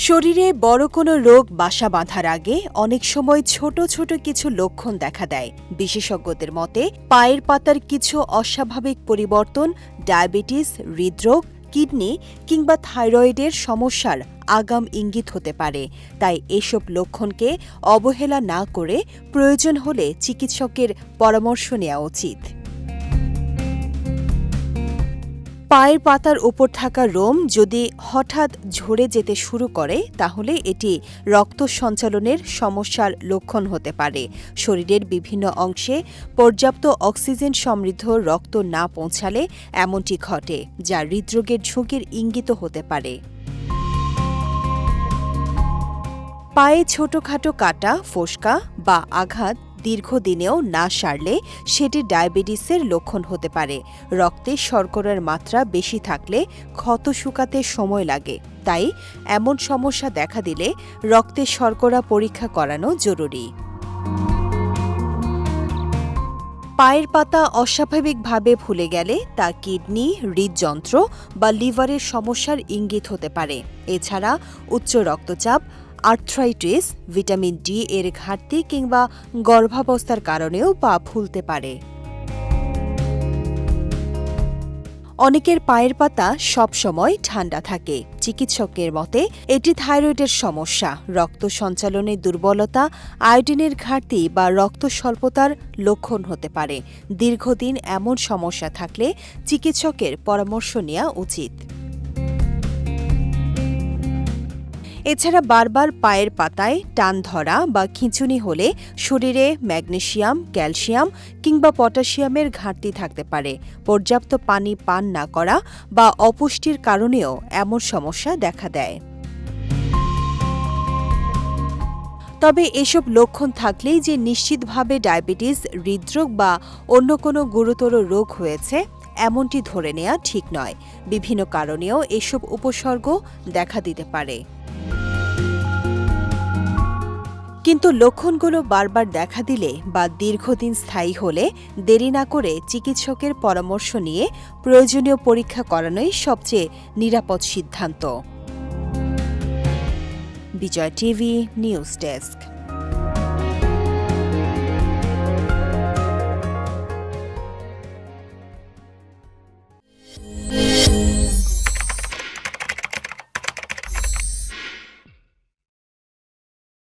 শরীরে বড় কোনো রোগ বাসা বাঁধার আগে অনেক সময় ছোট ছোট কিছু লক্ষণ দেখা দেয়। বিশেষজ্ঞদের মতে পায়ের পাতার কিছু অস্বাভাবিক পরিবর্তন ডায়াবেটিস, হৃদরোগ, কিডনি কিংবা থাইরয়েডের সমস্যার আগাম ইঙ্গিত হতে পারে। তাই এসব লক্ষণকে অবহেলা না করে প্রয়োজন হলে চিকিৎসকের পরামর্শ নেওয়া উচিত। পায়ের পাতার উপর থাকা লোম যদি হঠাৎ ঝরে যেতে শুরু করে তাহলে এটি রক্ত সঞ্চালনের সমস্যার লক্ষণ হতে পারে। শরীরের বিভিন্ন অংশে পর্যাপ্ত অক্সিজেন সমৃদ্ধ রক্ত না পৌঁছালে এমনটি ঘটে, যা হৃদরোগের ঝুঁকির ইঙ্গিত হতে পারে। পায়ে ছোটখাটো কাটা, ফোস্কা বা আঘাত দীর্ঘদিনেও না সারলে সেটি ডায়াবেটিসের লক্ষণ হতে পারে। রক্তে শর্করার মাত্রা বেশি থাকলে ক্ষত শুকাতে সময় লাগে, তাই এমন সমস্যা দেখা দিলে রক্তে শর্করা পরীক্ষা করানো জরুরি। পায়ের পাতা অস্বাভাবিকভাবে ফুলে গেলে তা কিডনি, হৃদযন্ত্র বা লিভারের সমস্যার ইঙ্গিত হতে পারে। এছাড়া উচ্চ রক্তচাপ, আর্থ্রাইটিস, ভিটামিন ডি এর ঘাটতি কিংবা গর্ভাবস্থার কারণেও পা ফুলতে পারে। অনেকের পায়ের পাতা সবসময় ঠান্ডা থাকে। চিকিৎসকের মতে এটি থাইরয়েডের সমস্যা, রক্ত সঞ্চালনের দুর্বলতা, আয়োডিনের ঘাটতি বা রক্ত স্বল্পতার লক্ষণ হতে পারে। দীর্ঘদিন এমন সমস্যা থাকলে চিকিৎসকের পরামর্শ নেওয়া উচিত। এছাড়া বারবার পায়ের পাতায় টান ধরা বা খিঁচুনি হলে শরীরে ম্যাগনেসিয়াম, ক্যালসিয়াম কিংবা পটাশিয়ামের ঘাটতি থাকতে পারে। পর্যাপ্ত পানি পান না করা বা অপুষ্টির কারণেও এমন সমস্যা দেখা দেয়। তবে এসব লক্ষণ থাকলেই যে নিশ্চিতভাবে ডায়াবেটিস, হৃদরোগ বা অন্য কোনো গুরুতর রোগ হয়েছে এমনটি ধরে নেওয়া ঠিক নয়। বিভিন্ন কারণেও এসব উপসর্গ দেখা দিতে পারে। কিন্তু লক্ষণগুলো বারবার দেখা দিলে বা দীর্ঘদিন স্থায়ী হলে দেরি না করে চিকিৎসকের পরামর্শ নিয়ে প্রয়োজনীয় পরীক্ষা করানোই সবচেয়ে নিরাপদ সিদ্ধান্ত। বিজয় টিভি নিউজ ডেস্ক।